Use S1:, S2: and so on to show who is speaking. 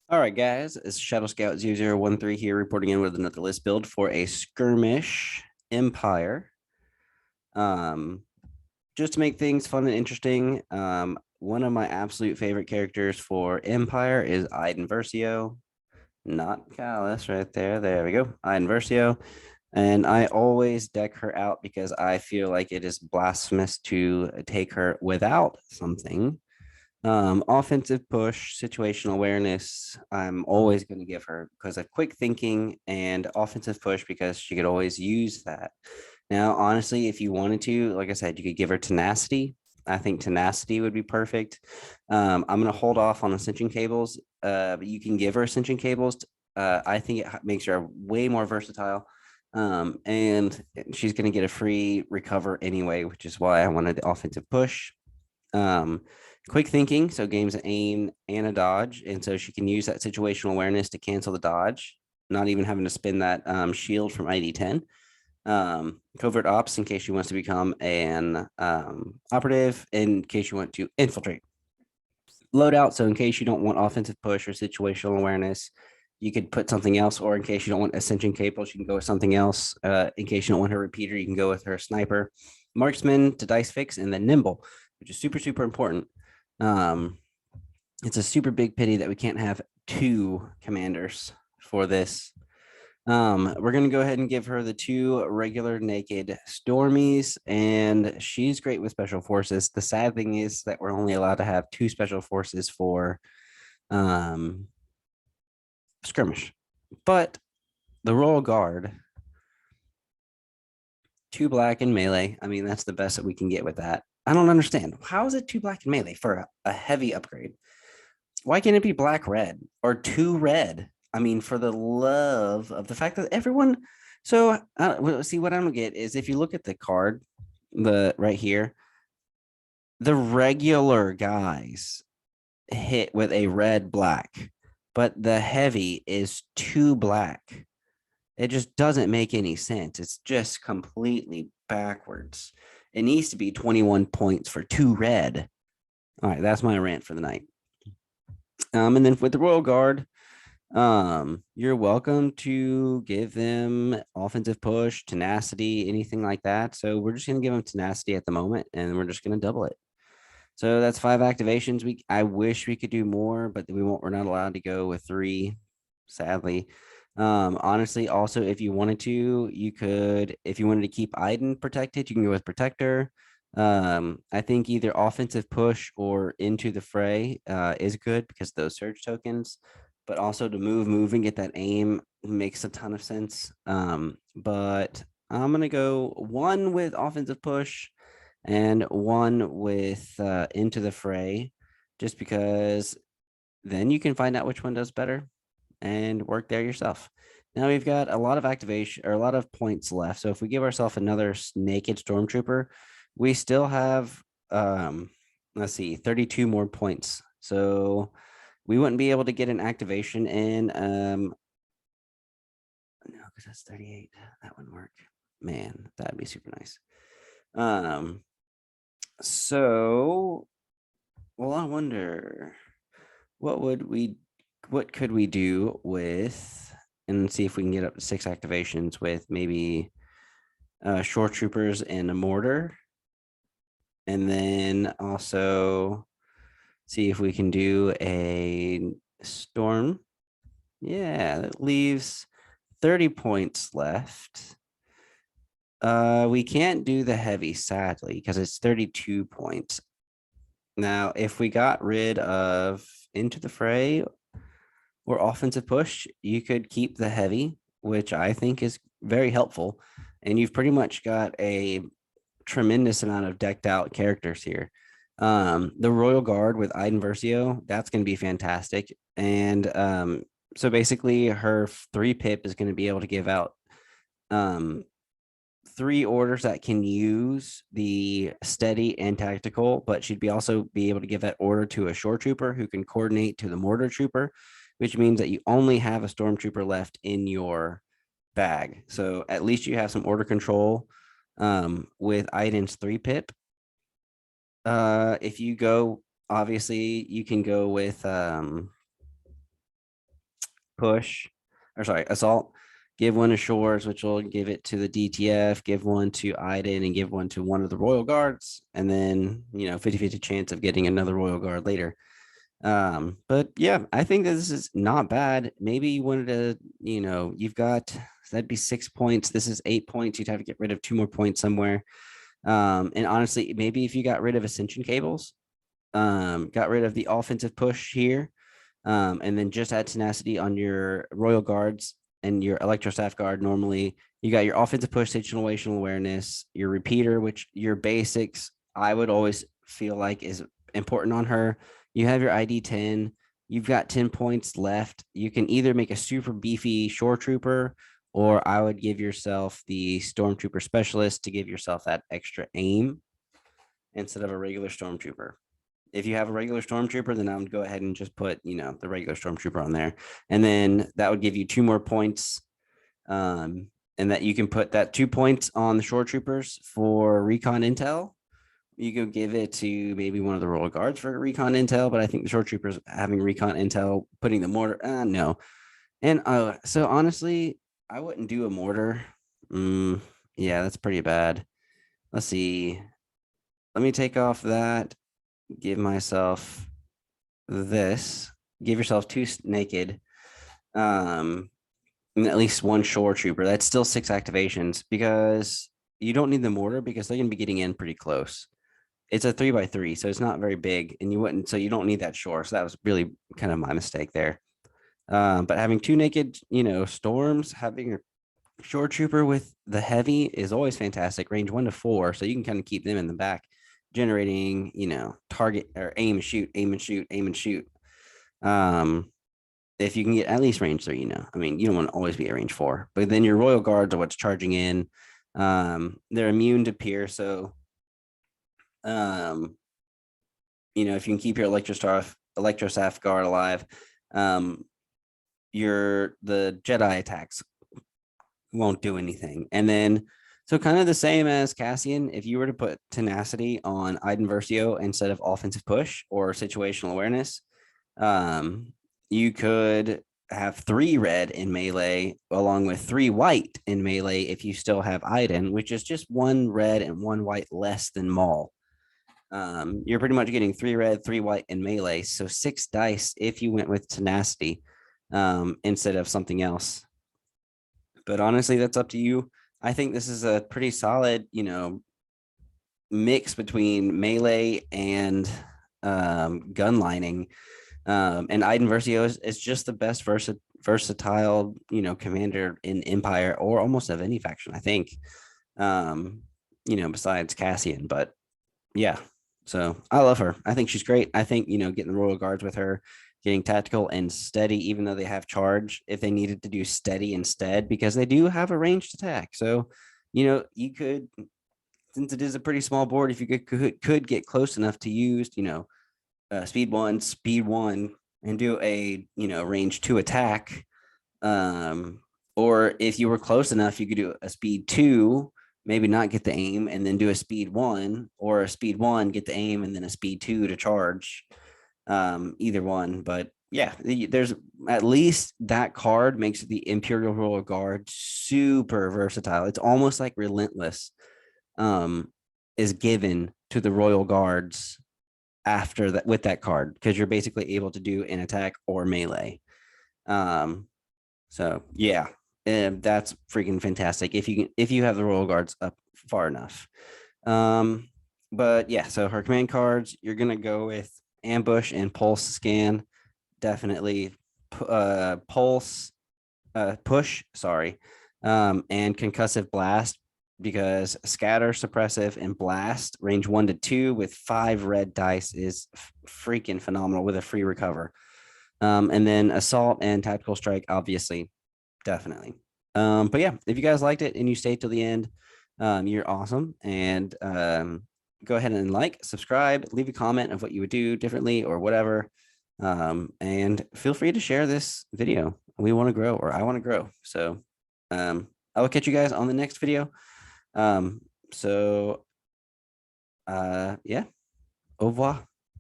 S1: All right, guys, it's Shadow Scout 0013 here reporting in with another list build for a Skirmish Empire. Um, just to make things fun and interesting, one of my absolute favorite characters for Empire is Iden Versio, not Callus right there. There we go, Iden Versio. And I always deck her out because I feel like it is blasphemous to take her without something. Offensive push, situational awareness. I'm always going to give her because of quick thinking and offensive push because she could always use that. Now, honestly, if you wanted to, like I said, you could give her tenacity. I think tenacity would be perfect. I'm going to hold off on ascension cables, but you can give her ascension cables. I think it makes her way more versatile. And she's going to get a free recover anyway, which is why I wanted the offensive push. Um, quick thinking, so games an aim and a dodge, and so she can use that situational awareness to cancel the dodge, not even having to spin that shield from ID 10. Covert Ops in case she wants to become an operative, in case you want to infiltrate. Loadout, so in case you don't want offensive push or situational awareness, you could put something else, or in case you don't want ascension cables, you can go with something else. In case you don't want her repeater, you can go with her sniper. Marksman to dice fix, and then nimble, which is super, super important. Um, it's a super big pity that we can't have two commanders for this. We're gonna go ahead and give her the two regular naked Stormies, and she's great with special forces. The sad thing is that we're only allowed to have two special forces for um skirmish. But the Royal Guard, two black and melee. I mean, that's the best that we can get with that. I don't understand. How is it two black and melee for a heavy upgrade? Why can't it be black red or two red? I mean, for the love of the fact that everyone. So see what I don't get is if you look at the card, the right here, the regular guys hit with a red black, but the heavy is two black. It just doesn't make any sense. It's just completely backwards. It needs to be 21 points for two red. All right, that's my rant for the night. And then with the Royal Guard, you're welcome to give them offensive push, tenacity, anything like that. So we're just gonna give them tenacity at the moment, and we're just gonna double it. So that's 5 activations. I wish we could do more, but we won't. We're not allowed to go with 3, sadly. Honestly, also if you wanted to, you could. If you wanted to keep Iden protected, you can go with Protector. I think either offensive push or into the fray is good because those surge tokens, but also to move and get that aim makes a ton of sense. But I'm gonna go one with offensive push and one with into the fray, just because then you can find out which one does better and work there yourself. Now we've got a lot of activation or a lot of points left. So if we give ourselves another naked stormtrooper, we still have let's see, 32 more points. So we wouldn't be able to get an activation in no, because that's 38. That wouldn't work. Man, that'd be super nice. So well, I wonder what could we do with, and see if we can get up to 6 activations with maybe shore troopers and a mortar, and then also see if we can do a storm. Yeah, that leaves 30 points left. We can't do the heavy, sadly, because it's 32 points. Now, if we got rid of into the fray or offensive push, you could keep the heavy, which I think is very helpful. And you've pretty much got a tremendous amount of decked out characters here. The Royal Guard with Iden Versio, that's going to be fantastic. And so basically, her 3 pip is going to be able to give out 3 orders that can use the steady and tactical, but she'd also be able to give that order to a shore trooper who can coordinate to the mortar trooper, which means that you only have a stormtrooper left in your bag. So at least you have some order control with Iden's 3 pip. If you go, obviously you can go with push, or sorry, assault. Give one to Shores, which will give it to the DTF, give one to Iden, and give one to one of the Royal Guards. And then, 50-50 chance of getting another Royal Guard later. But yeah, I think that this is not bad. Maybe you wanted to, you've got, that'd be 6 points. This is 8 points. You'd have to get rid of 2 more points somewhere. And honestly, maybe if you got rid of Ascension cables, got rid of the offensive push here, and then just add tenacity on your Royal Guards and your Electro Staff Guard. Normally, you got your offensive push, situational awareness, your repeater, which your basics, I would always feel like is important on her. You have your ID 10. You've got 10 points left. You can either make a super beefy shore trooper, or I would give yourself the stormtrooper specialist to give yourself that extra aim instead of a regular stormtrooper. If you have a regular stormtrooper, then I would go ahead and just put, the regular stormtrooper on there. And then that would give you 2 more points. And that you can put that 2 points on the shore troopers for recon intel. You could give it to maybe one of the Royal Guards for recon intel, but I think the shore troopers having recon intel, putting the mortar, no. And so honestly, I wouldn't do a mortar. Yeah, that's pretty bad. Let's see. Let me take off that. Give myself this. Give yourself 2 naked. And at least 1 shore trooper. That's still 6 activations because you don't need the mortar because they're going to be getting in pretty close. It's a 3x3, so it's not very big, and so you don't need that shore. So that was really kind of my mistake there. But having 2 naked, storms, having a shore trooper with the heavy is always fantastic. Range 1 to 4, so you can kind of keep them in the back, generating, target or aim and shoot, aim and shoot, aim and shoot. If you can get at least range 3, I mean, you don't want to always be at range 4, but then your Royal Guards are what's charging in. They're immune to pierce, so if you can keep your Electro Staff Guard alive, the Jedi attacks won't do anything. And then, so kind of the same as Cassian, if you were to put tenacity on Iden Versio instead of offensive push or situational awareness, you could have 3 red in melee along with 3 white in melee if you still have Iden, which is just 1 red and 1 white less than Maul. You're pretty much getting 3 red, 3 white in melee. So 6 dice if you went with tenacity instead of something else. But honestly, that's up to you. I think this is a pretty solid, mix between melee and gun lining. And Iden Versio is just the best versatile, commander in Empire or almost of any faction, I think. Besides Cassian, but yeah. So I love her. I think she's great. I think, getting the Royal Guards with her, getting tactical and steady, even though they have charge, if they needed to do steady instead, because they do have a ranged attack. So, you could, since it is a pretty small board, if you could get close enough to use, speed 1, and do a, range 2 attack. Or if you were close enough, you could do a speed 2, maybe not get the aim, and then do a speed 1, or a speed 1, get the aim, and then a speed 2 to charge. Either one, but yeah, there's at least that card makes the Imperial Royal Guard super versatile. It's almost like Relentless is given to the Royal Guards after that with that card, because you're basically able to do an attack or melee. So yeah, that's freaking fantastic if you have the Royal Guards up far enough. But yeah, so her command cards, you're gonna go with Ambush and Pulse Scan, definitely. Pulse, Push, sorry, and Concussive Blast, because Scatter, Suppressive, and Blast, range 1 to 2 with 5 red dice is freaking phenomenal with a free recover. And then Assault and Tactical Strike, obviously, definitely. But yeah, if you guys liked it and you stayed till the end, you're awesome. And go ahead and subscribe, leave a comment of what you would do differently or whatever. And feel free to share this video. We want to grow, or I want to grow. So I will catch you guys on the next video. Yeah, au revoir.